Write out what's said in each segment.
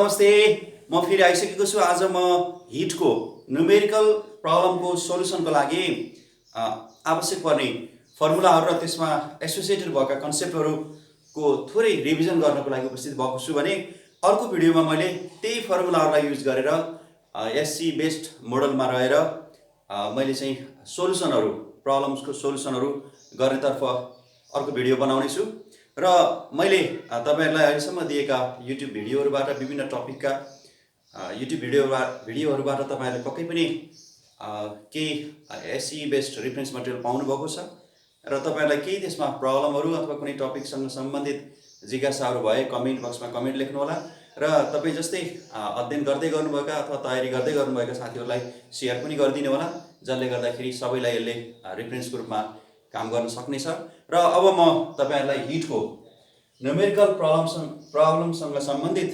नमस्ते। म फेरि आइसकेको छु। आज म हिटको न्युमेरिकल प्रब्लमको सोलुसनको लागि आवश्यक पर्ने फर्मुलाहरू र त्यसमा एसोसिएटेड भएका कन्सेप्टहरूको थोरै रिभिजन गर्नको लागि उपस्थित भएको छु भने अर्को भिडियोमा मैले त्यही फर्मुलाहरूलाई युज गरेर एससी बेस्ड मोडलमा रहेर मैले चाहिँ सोलुसनहरू प्रब्लम्सको सोलुसनहरू गर्नेतर्फ अर्को भिडियो बनाउने छु र मैले तपाईहरुलाई अहिलेसम्म दिएका युट्युब भिडियोहरुबाट विभिन्न टपिकका युट्युब भिडियोहरुबाट तपाईहरुले पक्कै पनि केही एससी बेस्ड रेफरेन्स मटेरियल पाउनु भएको छ र तपाईहरुलाई केही त्यसमा प्रब्लमहरु अथवा कुनै टपिकसँग सम्बन्धित जिज्ञासाहरु भए कमेन्ट बक्समा कमेन्ट लेख्नु होला र तपाई जस्तै अध्ययन गर्दै गर्नुभएका अथवा तयारी गर्दै गर्नुभएका साथीहरुलाई शेयर पनि गरिदिनु होला, जसले गर्दाखेरि सबैलाई यसले रेफरेन्सको रूपमा काम गर्न सक्नेछ। र अब म तपाईहरुलाई हिटको न्युमेरिकल प्रब्लमसँग सम्बन्धित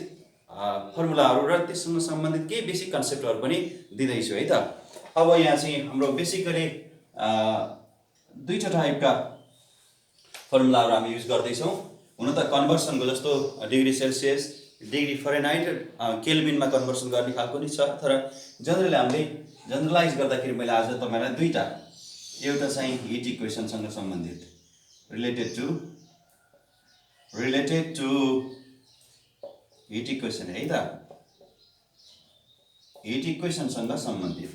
फर्मुलाहरू र त्यससँग सम्बन्धित केही बेसिक कन्सेप्टहरू पनि दिँदै छु है त। अब यहाँ चाहिँ हाम्रो बेसिकली दुईटा टाइपका फर्मुलाहरू हामी युज गर्दै छौं। हुन त कन्भर्सनको जस्तो डिग्री सेल्सियस, डिग्री फरेनहाइट, केल्भिनमा कन्भर्सन गर्ने खालको नि छ, तर जनरली हामीले जनरलाइज गर्दाखेरि मैले आज तपाईहरुलाई दुईटा, एउटा चाहिँ हिट इक्वेसनसँग सम्बन्धित रिलेटेड टु हिट इक्वेसन है त, हिट इक्वेसनसँग सम्बन्धित।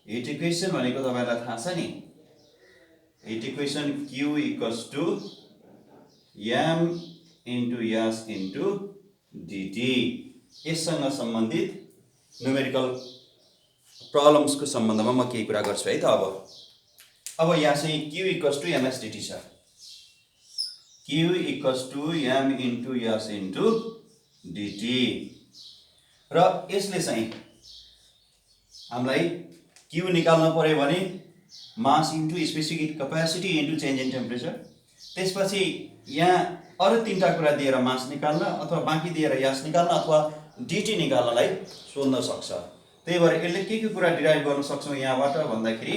हिट इक्वेसन भनेको तपाईहरुलाई थाहा छ नि, heat equation Q equals to m into s into dt, यससँग सम्बन्धित न्युमेरिकल प्रब्लम्सको सम्बन्धमा म केही कुरा गर्छु है त। अब यहाँ चाहिँ Q equals to ms dt छ। Q equals to m into s into dt र यसले चाहिँ हामीलाई Q निकाल्नु पर्यो भने mass into specific heat capacity into change in temperature, त्यसपछि यहाँ अरु तीनटा कुरा दिएर मास निकाल्न अथवा बाँकी दिएर यास निकाल्न अथवा dt निकाल्नलाई सोध्न सक्छ। त्यही भएर यसले के कुरा डिराइभ गर्न सक्छौं यहाँबाट भन्दाखेरि,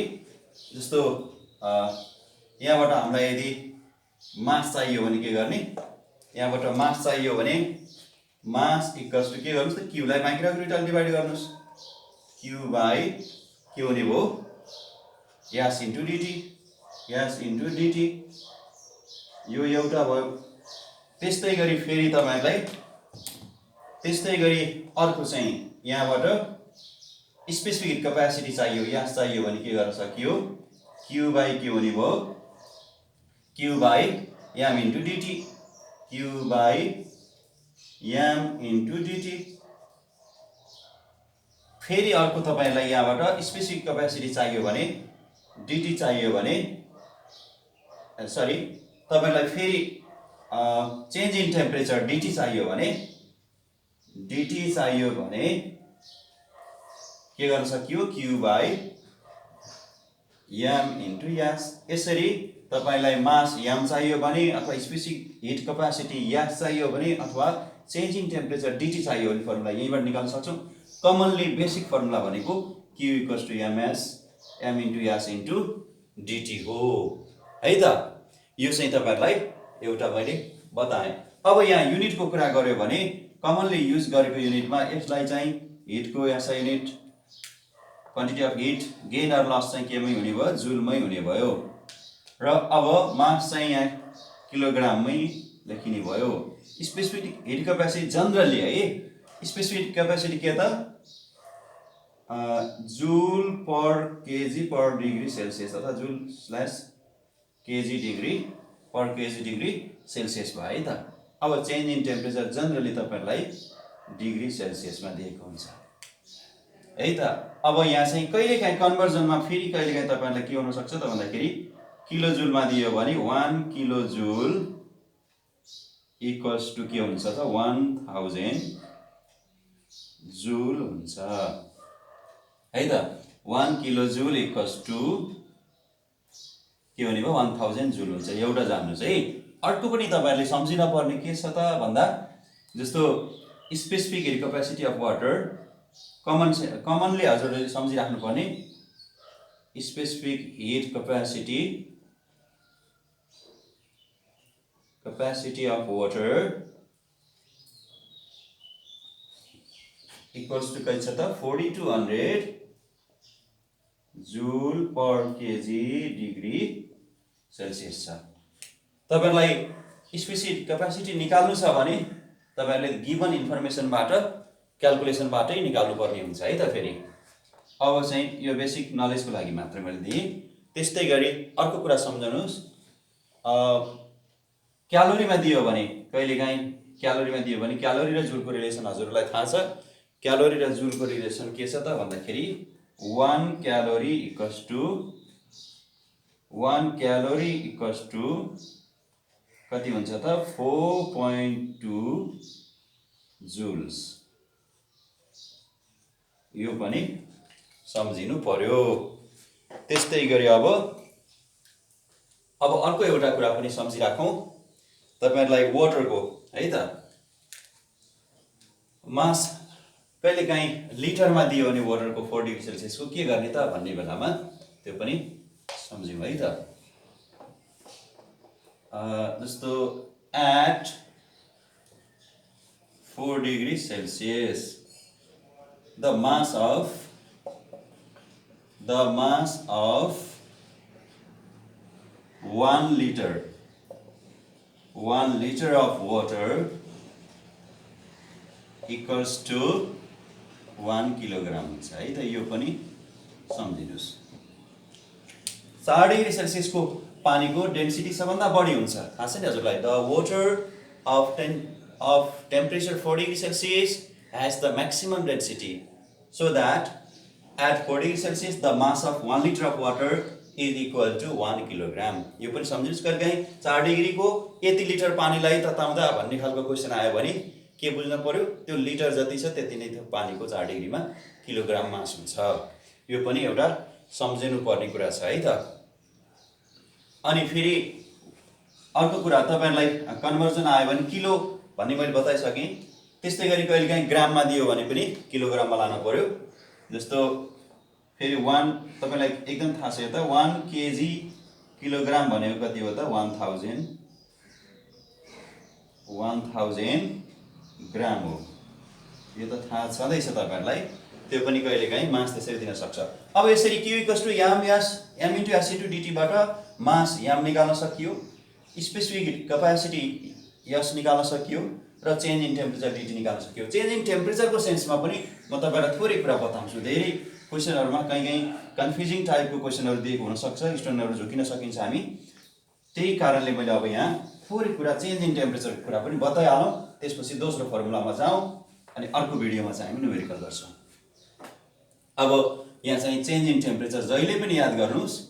जस्तो यहाँबाट हामीलाई यदि मास चाहियो भने के गर्ने, यहाँबाट मास चाहियो भने मास इक्वल्स टु के गर्नुस् त, Q लाई माइक्रोग्राविटीले डिभाइड गर्नुस्, Q बाइ के हुने भयो यास इन्टु dt, यो एउटा भयो। त्यस्तै गरी फेरि तपाईहरुलाई त्यस्तै गरी अर्को चाहिँ यहाँबाट स्पेसिफिक हिट क्यापेसिटी चाहियो, यास चाहियो भने के गर्न सकियो, Q बाइ के हुने भयो, Q by m into dt, Q by m into dt। फेरि अर्को तपाईहरुलाई यहाँबाट स्पेसिफिक क्यापेसिटी चाहियो भने, dt चाहियो भने, सरी तपाईहरुलाई फेरि चेन्ज इन टेम्परेचर dt चाहियो भने के गर्न सकियो, Q by m into s। यसरी तपाईलाई मास m चाहियो भने अथवा स्पेसिफिक हिट क्यापेसिटी s चाहियो भने अथवा चेन्ज इन टेम्परेचर dt चाहियो भने फर्मुला यहीबाट निकाल्न सक्छौं। कमनली बेसिक फर्मुला भनेको Q equals to ms m into s into dt हो है त। यो चाहिँ तपाईहरुलाई एउटा मैले बताएँ। अब यहाँ युनिटको कुरा गर्यो भने कमनली युज गरेको युनिटमा यसलाई चाहिँ हिटको SI unit, quantity of heat, gain or loss चाहिँ केमै हुने भयो, जुलमै हुने भयो। र अब मास चाहिँ यहाँ किलोग्राममै लेखिने भयो। स्पेसिफिक हिट क्यापेसिटी जनरली है, स्पेसिफिक क्यापेसिटी के त, जूल पर केजी पर डिग्री सेल्सियस अथवा जूल स्ल्यास केजी डिग्री पर केजी डिग्री सेल्सियस भयो है त। अब चेन्ज इन टेम्परेचर जनरली तपाईहरुलाई डिग्री सेल्सियसमा दिएको हुन्छ है त। अब यहाँ चाहिँ कहिलेकाहीँ कन्भर्जनमा फेरि कहिलेकाहीँ तपाईहरुलाई के हुन सक्छ त भन्दाखेरि, किलो जुलमा दियो भने 1 किलो जुल इक्वल्स टु के हुन्छ त 1000 जुल हुन्छ है त। 1 किलो जुल इक्वल्स टु के हुने भयो 1000 जुल हुन्छ। एउटा जान्नुस् है। अर्को पनि तपाईहरुले सम्झिन पर्ने के छ त भन्दा, जस्तो specific heat capacity of water, commonly हजुरले सम्झिराख्नु पर्ने specific heat capacity of water equals to कति छ त 4200 joule per KG degree Celsius छ। तपाईहरुलाई स्पेसिफिक क्यापासिटी निकाल्नु छ भने तपाईहरुले गिवन इन्फर्मेसनबाट क्याल्कुलेसनबाटै निकाल्नु पर्ने हुन्छ है त। फेरि अब चाहिँ यो बेसिक नलेजको लागि मात्र मैले दिएँ। त्यस्तै गरी अर्को कुरा सम्झनुस्, क्यालोरीमा दियो भने कहिलेकाहीँ क्यालोरी र जुलको रिलेसन हजुरलाई थाहा छ। क्यालोरी र जुलको रिलेसन के छ त भन्दाखेरि 1 क्यालोरी इक्वल्स टु कति हुन्छ त 4.2 जुल्स। यो पनि सम्झिनु पर्यो। त्यस्तै गरी अब अर्को एउटा कुरा पनि सम्झिराखौँ तपाईहरुलाई वाटरको है त मास कहिलेकाहीँ लिटरमा दियो भने वाटरको 4 डिग्री सेल्सियसको के गर्ने त भन्ने बेलामा त्यो पनि सम्झौँ है त। जस्तो at 4 degree Celsius the mass of 1 liter of water equals to 1 kilogram हुन्छ है त। यो पनि सम्झिनुस्। 4 डिग्री सेल्सियसको पानीको डेन्सिटी सबभन्दा बढी हुन्छ, थाहा छ नि हजुरलाई। The water of temperature 4 degree Celsius has the maximum density, so that at 4 degree Celsius the mass of 1 liter of water is equal to 1 kilogram। यो पनि सम्झिनुस्। कहिलेकाहीँ 4 डिग्री को यति लिटर पानीलाई तताउँदा भन्ने खालको क्वेसन आयो भने के बुझ्नु पर्यो, त्यो लिटर जति छ त्यति नै पानीको 4 डिग्रीमा किलोग्राम मास हुन्छ। यो पनि एउटा सम्झिनु पर्ने कुरा छ है त। अनि फेरि अर्को कुरा तपाईहरुलाई कन्भर्जन आयो भने किलो भन्ने मैले बताइसकेँ। त्यस्तै गरी कहिलेकाहीँ ग्राममा दियो भने पनि किलोग्राममा लानु पर्यो। जस्तो फेरि 1 तपाईलाई एकदम थाहा छ त 1 केजी किलोग्राम भनेको कति हो त 1000 ग्राम हो। यो त थाहा छँदैछ तपाईहरुलाई। त्यो पनि कहिलेकाहीँ मास त्यसरी दिन सक्छ। अब यसरी Q equals to m into s into dt बाट मास m निकाल्न सकियो, स्पेसिफिक क्यापासिटी s निकाल्न सकियो र चेन्ज इन टेम्परेचर dt निकाल्न सकियो। चेन्ज इन टेम्परेचरको सेन्समा पनि म तपाईहरुलाई थोरै कुरा बताउँछु। धेरै क्वेसनहरुमा कहीँ कन्फ्युजिङ टाइपको क्वेसनहरु दिएको हुन सक्छ, स्टुडेन्टहरु झुकिन सकिन्छ हामी। त्यही कारणले मैले अब यहाँ थोरै कुरा चेन्ज इन टेम्परेचरको कुरा पनि बताइहालौँ। त्यसपछि दोस्रो फर्मुलामा जाउँ अनि अर्को भिडियोमा चाहिँ हामी न्युमेरिकल गर्छौँ। अब यहाँ चाहिँ चेन्ज इन टेम्परेचर जहिले पनि याद गर्नुस्,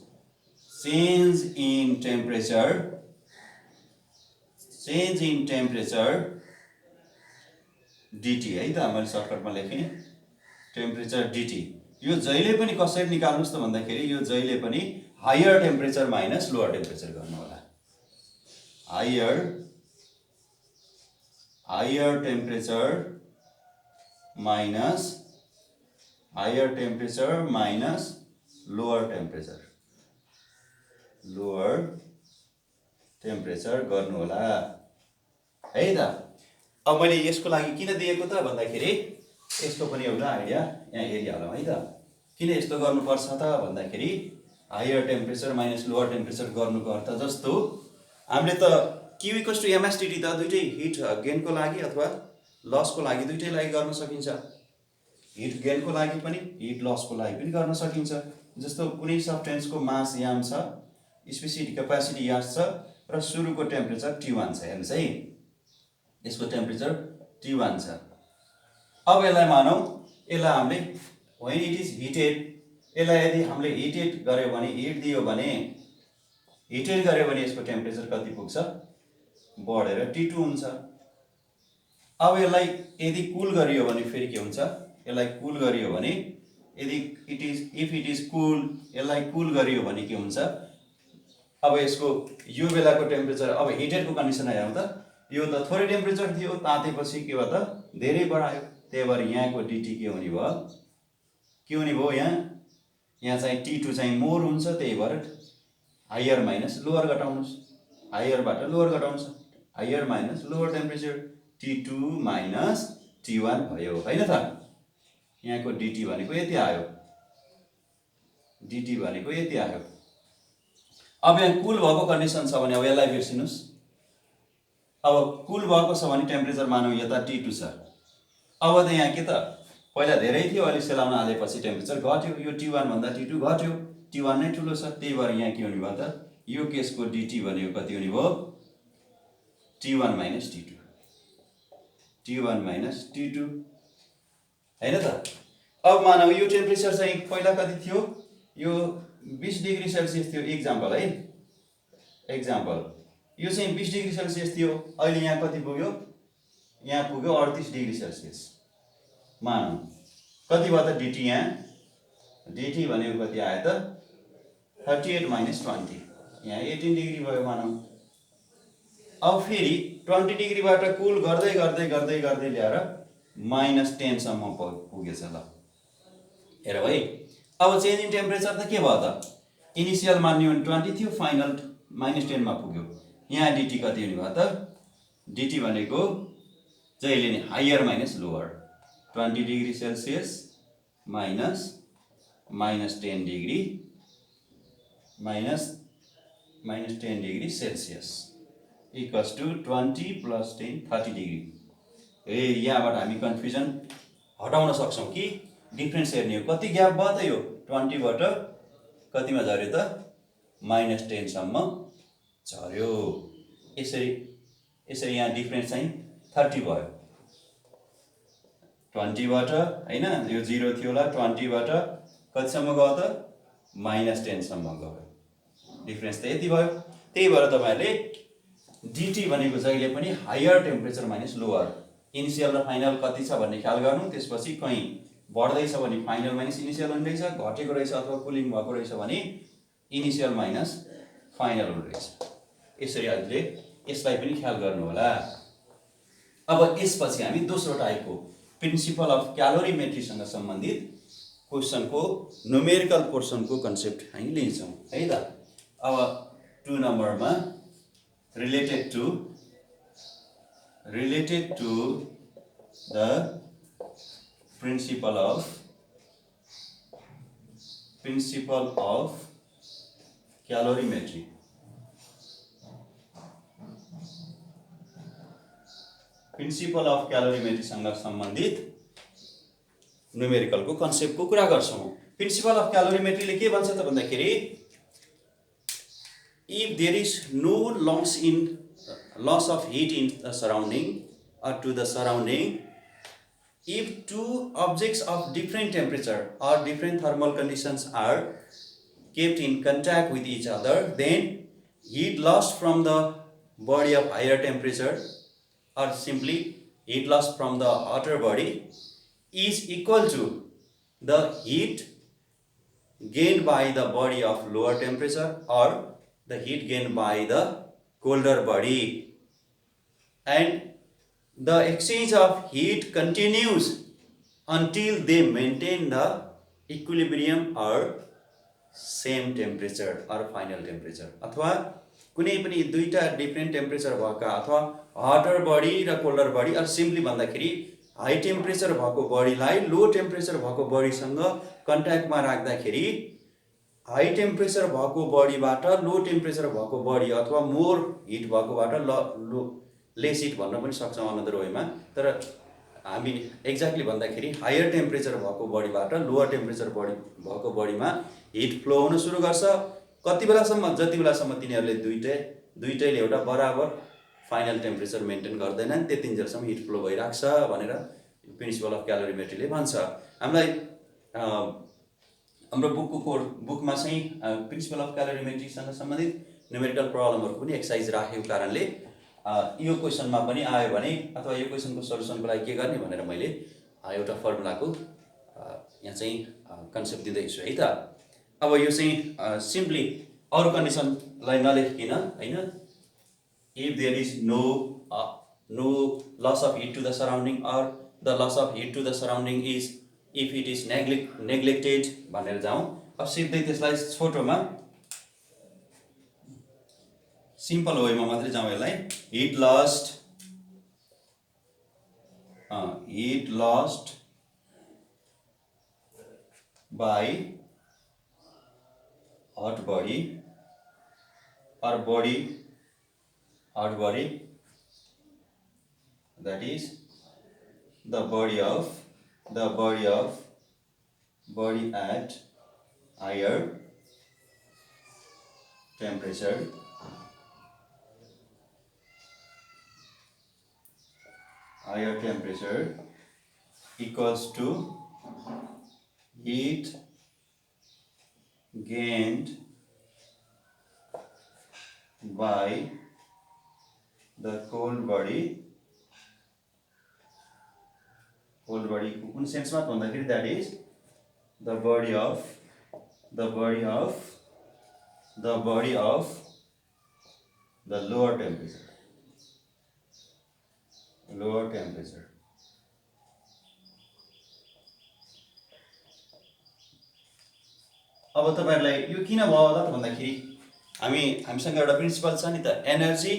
चेन्ज इन टेम्परेचर dt है त। मैले सर्टकटमा लेखेँ टेम्परेचर dt। यो जहिले पनि कसरी निकाल्नुस् त भन्दाखेरि यो जहिले पनि higher temperature minus lower temperature गर्नु होला। Higher temperature minus lower temperature गर्नु होला है त। अब मैले यसको लागि किन दिएको त भन्दाखेरि यसको पनि एउटा आइडिया यहाँ हेरिहालौँ है त। किन यस्तो गर्नुपर्छ त भन्दाखेरि higher temperature minus lower temperature गर्नुको अर्थ जस्तो हामीले त Q इक्वल्स टु msdt त दुईटै हिट गेनको लागि अथवा लसको लागि दुईटै लागि गर्न सकिन्छ। हिट गेनको लागि पनि हिट लसको लागि पनि गर्न सकिन्छ। जस्तो कुनै सब्स्टेन्सको मास m छ, स्पेसिफिक क्यापासिटी s छ र सुरुको टेम्परेचर T1 छ। हेर्नुस् है, यसको टेम्परेचर T1 छ। अब यसलाई मानौँ, यसलाई हामीले when it is heated, यसलाई यदि हामीले हिटेड गर्यो भने यसको टेम्परेचर कति पुग्छ बढेर T2 हुन्छ। अब यसलाई यदि कुल गरियो भने फेरि के हुन्छ, यसलाई कुल गरियो भने इफ इट इज कुल, यसलाई कुल गरियो भने के हुन्छ, अब यसको यो बेलाको टेम्परेचर अब हिटेडको कन्डिसनमा हेरौँ त। यो त थोरै टेम्परेचर थियो, तातेपछि के भयो त धेरै बढायो। त्यही भएर यहाँको dt के हुने भयो यहाँ चाहिँ T2 चाहिँ मोर हुन्छ। त्यही भएर हायर माइनस लोअर घटाउनुस्, हायरबाट लोअर घटाउनुस्, higher minus lower temperature T2 minus T1 भयो हैन त। यहाँको dt भनेको यति आयो, dt भनेको यति आयो। अब यहाँ कुल भएको कन्डिसन छ भने अब यसलाई बिर्सिनुस्। अब कुल भएको छ भने टेम्परेचर मानौँ यता T2 छ। अब त यहाँ के त पहिला धेरै थियो, अहिले सेलाउन हालेपछि टेम्परेचर घट्यो, यो T1 भन्दा T2 घट्यो, T1 नै ठुलो छ, त्यही भएर यहाँ के हुने भयो त यो केसको dt भनेको कति हुने भयो T1 - T2, T1 - T2 हैन त। अब मानौ यो टेम्परेचर चाहिँ पहिला कति थियो, यो 20 डिग्री सेल्सियस थियो एक्जाम्पल है, एक्जाम्पल यो चाहिँ 20 डिग्री सेल्सियस थियो, अहिले यहाँ कति पुग्यो, यहाँ पुग्यो 38 डिग्री सेल्सियस मानौ। कति भयो त dt, यहाँ dt भनेको कति आयो त 38 - 20, यहाँ 18 डिग्री भयो मानौ। अब फेरि 20 डिग्रीबाट कुल गर्दै गर्दै गर्दै गर्दै ल्याएर -10 सम्म पुगेछ ल। हेरौ है, अब चेन्ज इन टेम्परेचर त के भयो त, इनिसियल मान्यो भने 20 थियो, फाइनल -10 मा पुग्यो। यहाँ dt कति हुने भयो त, dt भनेको जहिले नि higher minus lower, 20 degree Celsius minus -10 degree minus -10 degree Celsius equals to 20 + 10 30 degree. ए यहाँबाट हामी कन्फ्युजन हटाउन सक्छौँ कि डिफ्रेन्स हेर्ने हो, कति ग्याप भयो त यो 20 बाट कतिमा झर्यो त -10 सम्म झर्यो। यसरी यहाँ डिफ्रेन्स चाहिँ 30 भयो, 20 बाट हैन, यो 0 थियो होला, 20 बाट कतिसम्म गयो त -10 सम्म गयो, डिफ्रेन्स त यति भयो। त्यही भएर तपाईहरुले dt भनेको जहिले पनि higher temperature minus lower, initial र फाइनल कति छ भन्ने ख्याल गर्नु, त्यसपछि कहीं बढ्दैछ भने फाइनल माइनस इनिसियल हुने रहेछ, घटेको रहेछ अथवा कुलिङ भएको रहेछ भने इनिसियल माइनस फाइनल हुने रहेछ। यसरी हजुरले यसलाई पनि ख्याल गर्नु होला। अब यसपछि हामी दोस्रो टाइपको प्रिन्सिपल अफ क्यालोरीमेट्रीसँग सम्बन्धित क्वेशनको न्युमेरिकल पोर्सनको कन्सेप्ट हामी लिन्छौँ है त। अब 2 नम्बरमा related to the principle of calorimetry, principle of calorimetry सँग सम्बन्धित न्युमेरिकलको कन्सेप्टको कुरा गर्छौं। प्रिन्सिपल अफ क्यालोरीमेट्रीले के भन्छ त भन्दाखेरि, if there is no loss of heat in the surrounding or to the surrounding, if two objects of different temperature or different thermal conditions are kept in contact with each other, then heat lost from the body of higher temperature or simply heat lost from the hotter body is equal to the heat gained by the body of lower temperature or the heat gained by the colder body, and the exchange of heat continues until they maintain the equilibrium or same temperature or final temperature। अथवा कुनै पनि दुईटा different temperature भएका अथवा हटर body र colder body, or simply भन्दाखेरि high temperature भएको बडीलाई लो टेम्परेचर भएको बडीसँग कन्ट्याक्टमा राख्दाखेरि हाई टेम्परेचर भएको बडीबाट लो टेम्परेचर भएको बडी अथवा मोर हिट भएकोबाट लेस हिट भन्न पनि सक्छौँ अनदर वेमा, तर हामी एक्ज्याक्टली भन्दाखेरि हायर टेम्परेचर भएको बडीबाट लोअर टेम्परेचर बडी भएको बडीमा हिट फ्लो हुन सुरु गर्छ। कति बेलासम्म, जति बेलासम्म तिनीहरूले दुईटैले एउटा बराबर फाइनल टेम्परेचर मेन्टेन गर्दैनन् त्यतिन्जेलसम्म हिट फ्लो भइराख्छ भनेर प्रिन्सिपल अफ क्यालोरीमेट्रीले भन्छ। हामीलाई हाम्रो बुकमा चाहिँ प्रिन्सिपल अफ क्यालोरीमेट्रीसँग सम्बन्धित न्युमेरिकल प्रब्लमहरुको पनि एक्सरसाइज राखेको कारणले यो क्वेशनमा पनि आयो भने अथवा यो क्वेशनको सल्युसनको लागि के गर्ने भनेर मैले एउटा फर्मुलाको यहाँ चाहिँ कन्सेप्ट दिँदैछु है त। अब यो चाहिँ सिम्पली अरु कन्डिसनलाई नलेखिन हैन, if there is no loss of heat to the surrounding or the loss of heat to the surrounding is if it is neglected भनेर जाउँ। अब सिधै त्यसलाई छोटोमा सिम्पल वेमा मात्रै जाउँ यसलाई। heat lost by hot body or hot body, that is the body at higher temperature equals to heat gained by the cold body कुन सेन्समा भन्दाखेरि that is the body of the lower temperature अब तपाईहरुलाई यो किन भयो होला त भन्दाखेरि हामीसँग एउटा प्रिन्सिपल छ नि त, energy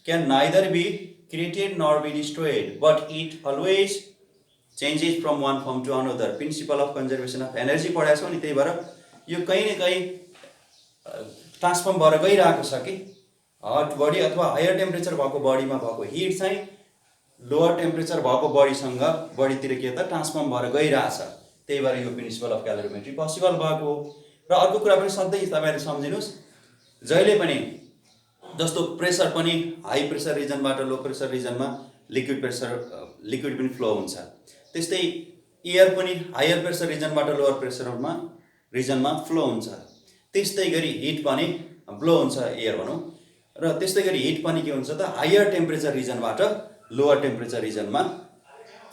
can neither be created nor be destroyed but it always changes from one form to another. Principal of conservation of energy पढाएको छौं नि, त्यही भएर यो कहीं न कहीं ट्रान्सफर्म भएर गइरहेको छ कि हट बडी अथवा हायर टेम्परेचर भएको बडीमा भएको हिट चाहिँ लोअर टेम्परेचर भएको बडीतिर के त ट्रान्सफर्म भएर गइरहेछ, त्यही भएर यो प्रिन्सिपल अफ क्यालोरीमेट्री पोसिबल भएको। र अर्को कुरा पनि सधैँ तपाईहरुले सम्झिनुस्, जहिले पनि जस्तो प्रेसर पनि हाई प्रेसर रिजनबाट लो प्रेसर रिजनमा लिक्विड पनि फ्लो हुन्छ, त्यस्तै एयर पनि हायर प्रेसर रिजनबाट लोअर प्रेसर रिजनमा फ्लो हुन्छ, त्यस्तै गरी हिट पनि ब्लो हुन्छ एयर भनौं, र त्यस्तै गरी हिट पनि के हुन्छ त हायर टेम्परेचर रिजनबाट लोअर टेम्परेचर रिजनमा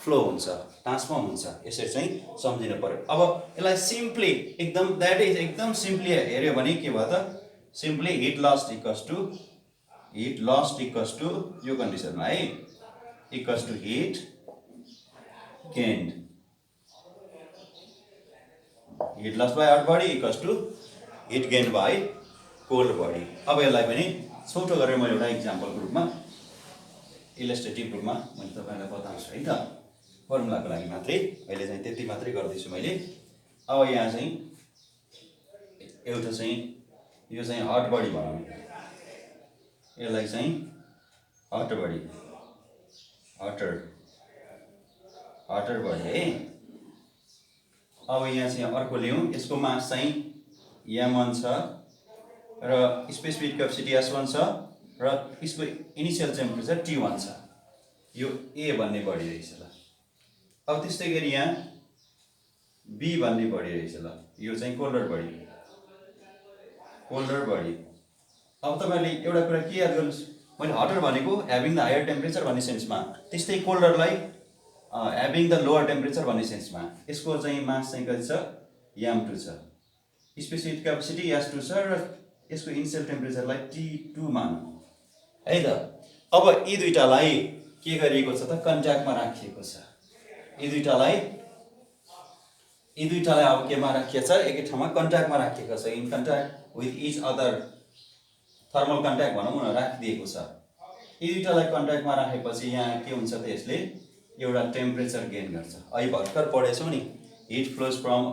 फ्लो हुन्छ, ट्रान्सफर्म हुन्छ। यसरी चाहिँ सम्झिनु पर्यो। अब यसलाई सिम्पली एकदम सिम्पली हेर्यो भने के भयो त, simply heat lost equals to यो कन्डिसनमा है equals to heat gained, heat lost by hot body equals to heat gained by cold body. अब यसलाई पनि छोटो गरेर मैले एउटा इक्जाम्पलको रूपमा इलस्ट्रेटिभ रूपमा मैले तपाईहरुलाई बताउँछु है त, फर्मुलाको लागि मात्रै अहिले चाहिँ त्यति मात्रै गर्दैछु मैले। अब यहाँ चाहिँ एउटा चाहिँ यो चाहिँ हट बडी भनौँ, यसलाई चाहिँ हट बडी हटर बडी है। अब यहाँ चाहिँ अर्को ल्याउँ, यसको मास चाहिँ m1 छ र स्पेसिफिक क्यापेसिटी s1 छ र यसको इनिशियल टेम्परेचर t1 छ, यो a भन्ने बडी रहेछ ल। अब त्यस्तै गरी यहाँ b भन्ने बडी रहेछ ल, यो चाहिँ कोल्डर बडी। अब तपाईहरुले एउटा कुरा के याद गर्नुस्, मैले हटर भनेको ह्याभिङ द हायर टेम्परेचर भन्ने सेन्समा, त्यस्तै कोल्डरलाई ह्याभिङ द लोअर टेम्परेचर भन्ने सेन्समा। यसको चाहिँ मास चाहिँ कति छ, m2 छ, स्पेसिफिक क्यापेसिटी s2 छ र यसको इनिशियल टेम्परेचरलाई t2 मानौँ है त। अब यी दुईटालाई के गरिएको छ त, कन्ट्याक्टमा राखिएको छ। यी दुईटालाई अब केमा राखिएको छ, एकै ठाउँमा कन्ट्याक्टमा राखिएको छ, in contact with each other, thermal contact भनौँ न राखिदिएको छ। यी दुईटालाई कन्ट्याक्टमा राखेपछि यहाँ के हुन्छ त, यसले एउटा टेम्परेचर गेन गर्छ। अहिले भर्खर पढेछौँ नि, heat flows from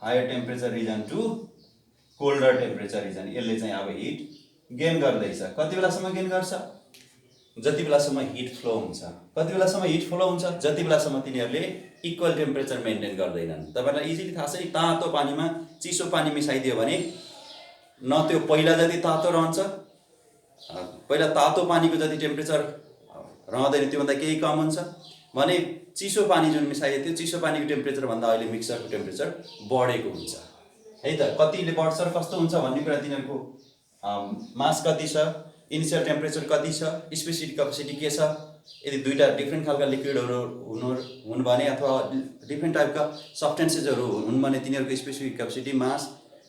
higher temperature region to colder temperature region, यसले चाहिँ अब हिट गेन गर्दैछ। कति बेलासम्म गेन गर्छ, जति बेलासम्म हिट फ्लो हुन्छ। कति बेलासम्म हिट फ्लो हुन्छ, जति बेलासम्म तिनीहरूले इक्वल टेम्परेचर मेन्टेन गर्दैनन्। तपाईहरुलाई इजिली थाहा छ, तातो पानीमा चिसो पानी मिसाइदियो भने न त्यो पहिला जति तातो रहन्छ, पहिला तातो पानीको जति टेम्परेचर रहँदैन त्योभन्दा केही कम हुन्छ भने चिसो पानी जुन मिसाइयो त्यो चिसो पानीको टेम्परेचर भन्दा अहिले मिक्सरको टेम्परेचर बढेको हुन्छ है त। कतिले बढ्छ र कस्तो हुन्छ भन्ने कुरा तिनीहरूको मास कति छ, इनिशियल टेम्परेचर कति छ, स्पेसिफिक क्यापेसिटी के छ, यदि दुईटा डिफ्रेन्ट खालका लिक्विडहरू हुन् भने अथवा डिफ्रेन्ट टाइपका सब्स्टेन्सेसहरू हुन् भने तिनीहरूको स्पेसिफिक क्यापेसिटी, मास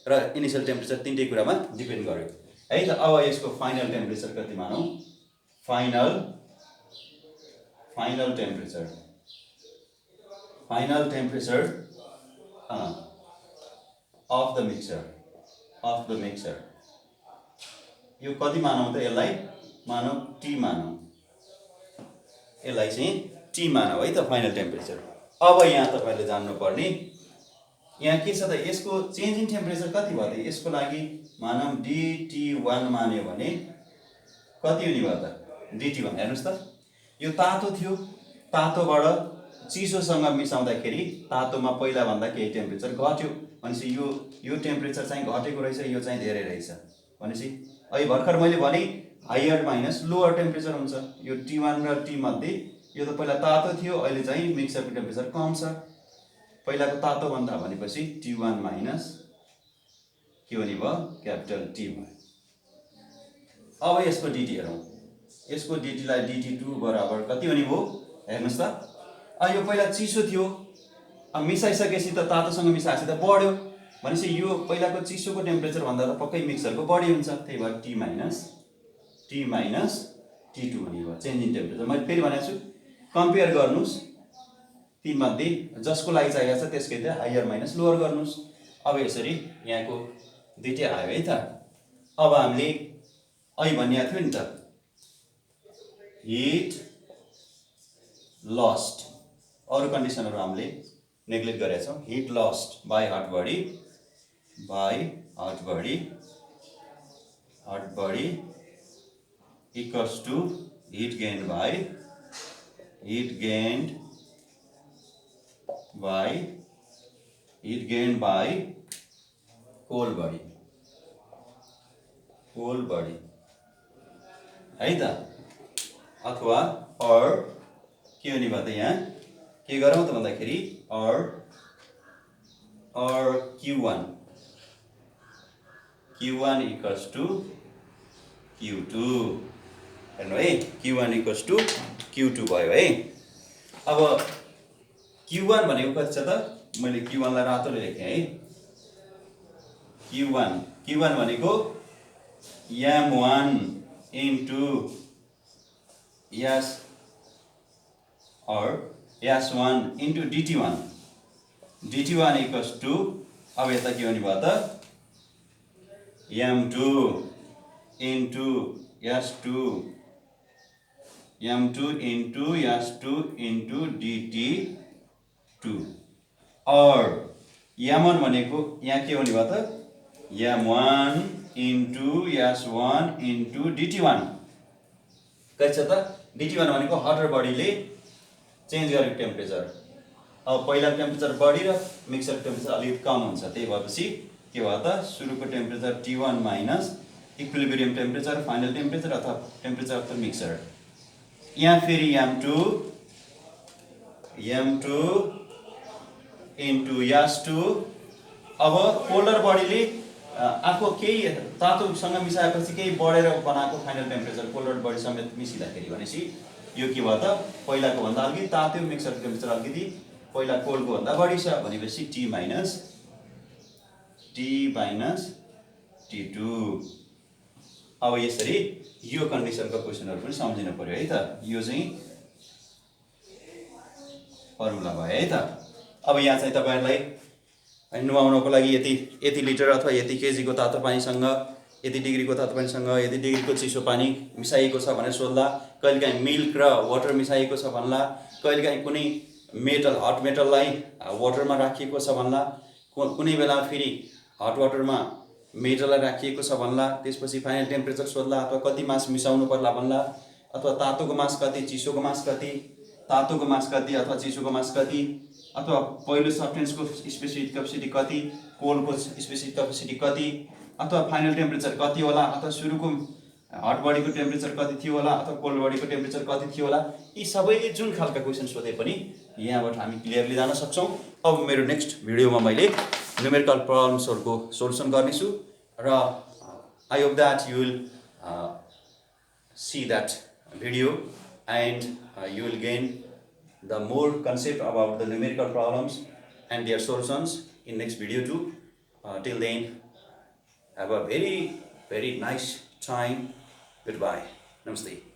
र इनिशियल टेम्परेचर तीनटै कुरामा डिपेन्ड गर्यो है त। अब यसको फाइनल टेम्परेचर कति मानौँ, final temperature of the mixer यो कति मानौँ त, यसलाई मानौँ T मानौँ, यसलाई चाहिँ T मानौँ है त फाइनल टेम्परेचर। अब यहाँ तपाईहरुले जान्नुपर्ने यहाँ के छ त यसको चेन्ज इन टेम्परेचर कति भयो त यसको लागि मानौँ DT1 मान्यो भने कति हुने भयो त DT1 हेर्नुस् त यो तातो थियो तातोबाट चिसोसँग मिसाउँदाखेरि तातोमा पहिला भन्दा केही टेम्परेचर घट्यो भनेपछि यो टेम्परेचर चाहिँ घटेको रहेछ यो चाहिँ धेरै रहेछ भनेपछि अहिले भर्खर मैले भने हायर माइनस लोअर टेम्परेचर हुन्छ यो T1 र T मध्ये यो त पहिला तातो थियो अहिले चाहिँ मिक्सरको टेम्परेचर कम छ पहिलाको तातो भन्दा भनेपछि T1 माइनस के हुने भयो क्यापिटल T भयो अब यसको DT हेरौँ यसको DT लाई DT2 बराबर कति हुने भयो हेर्नुस् त यो पहिला चिसो थियो अब मिसाइसकेपछि त तातोसँग मिसाएपछि त बढ्यो भनेपछि यो पहिलाको चिसोको टेम्परेचर भन्दा त पक्कै मिक्सरको बढी हुन्छ त्यही भएर T माइनस T2 हुने भयो चेन्ज इन टेम्परेचर मैले फेरि भनेको छु कम्पेयर गर्नुस् ती मध्ये जसको लागि चाहिएको छ त्यसकै त हायर माइनस लोअर गर्नुस् अब यसरी यहाँको दुईटै आयो है त अब हामीले अहिले भनिएको थियो नि त हिट लस्ट अरु कन्डिसनहरु हामीले नेग्लेक्ट गरेका छौं heat lost by hot body equals to heat gained by cold body है त अथवा or के हुने भयो त यहाँ के गरौँ त भन्दाखेरि or Q1 equals to Q2 हेर्नु है Q1 equals to Q2 भयो है अब Q1 भनेको कति छ त मैले Q1 लाई रातोले लेखे है Q1 भनेको M1 into S1 into DT1 equals to अब यता के हुने भयो त M2 into S2 into DT2 और M1 भनेको यहाँ के हुने भयो त M1 into S1 into DT1 कति छ त DT1 भनेको हटर बडीले चेन्ज गरेको टेम्परेचर अब पहिला टेम्परेचर बढी र मिक्सर टेम्परेचर अलिक कम हुन्छ त्यही भएपछि के भयो त सुरुको temperature T1 minus equilibrium temperature final temperature अथवा टेम्परेचर अफ द मिक्सर यहाँ फेरि M2 into S2 अब कोल्डर बडीले आफू केही तातोसँग मिसाएपछि केही बढेर बनाएको फाइनल टेम्परेचर कोल्डर बडी समेत मिसिँदाखेरि भनेपछि यो के भयो त पहिलाको भन्दा अलिकति तातो मिक्सर टेम्परेचर अलिकति पहिला कोल्डको भन्दा बढी छ भनेपछि T माइनस T2 अब यसरी यो कन्डिसनको क्वेशनहरु पनि सम्झिनु पर्यो है त यो चाहिँ फर्मुला भयो है त अब यहाँ चाहिँ तपाईहरुलाई नुहाउनको लागि यति लिटर अथवा यति केजी को तातो पानीसँग यति डिग्रीको तातो पानीसँग यति डिग्रीको चिसो पानी मिसाइएको छ भनेर सोध्ला कहिलेकाहीँ मिल्क र वाटर मिसाइएको छ भन्ला कहिलेकाहीँ कुनै मेटल हट मेटललाई वाटरमा राखिएको छ भन्ला कुनै बेला फेरि हट वाटरमा मेटललाई राखिएको छ भन्ला त्यसपछि फाइनल टेम्परेचर सोध्ला अथवा कति मास मिसाउनु पर्ला भन्ला अथवा तातोको मास कति चिसोको मास कति तातोको मास कति अथवा चिसोको मास कति अथवा पहिलो सब्स्टेन्सको स्पेसिफिक क्यापेसिटी कति कोल्डको स्पेसिफिक क्यापेसिटी कति अथवा फाइनल टेम्परेचर कति होला अथवा सुरुको हट बडीको टेम्परेचर कति थियो होला अथवा कोल्ड बडीको टेम्परेचर कति थियो होला यी सबैले जुन खालका क्वेशन सोधे पनि यहाँबाट हामी क्लियरली जान सक्छौं अब मेरो नेक्स्ट भिडियोमा मैले न्यूमेरिकल प्रब्लम्सहरुको सोलुसन गर्नेछु र I hope that you will see that video and you will gain the more concept about the numerical problems and their solutions in next video too. Till then, have a very nice time. Goodbye. Namaste.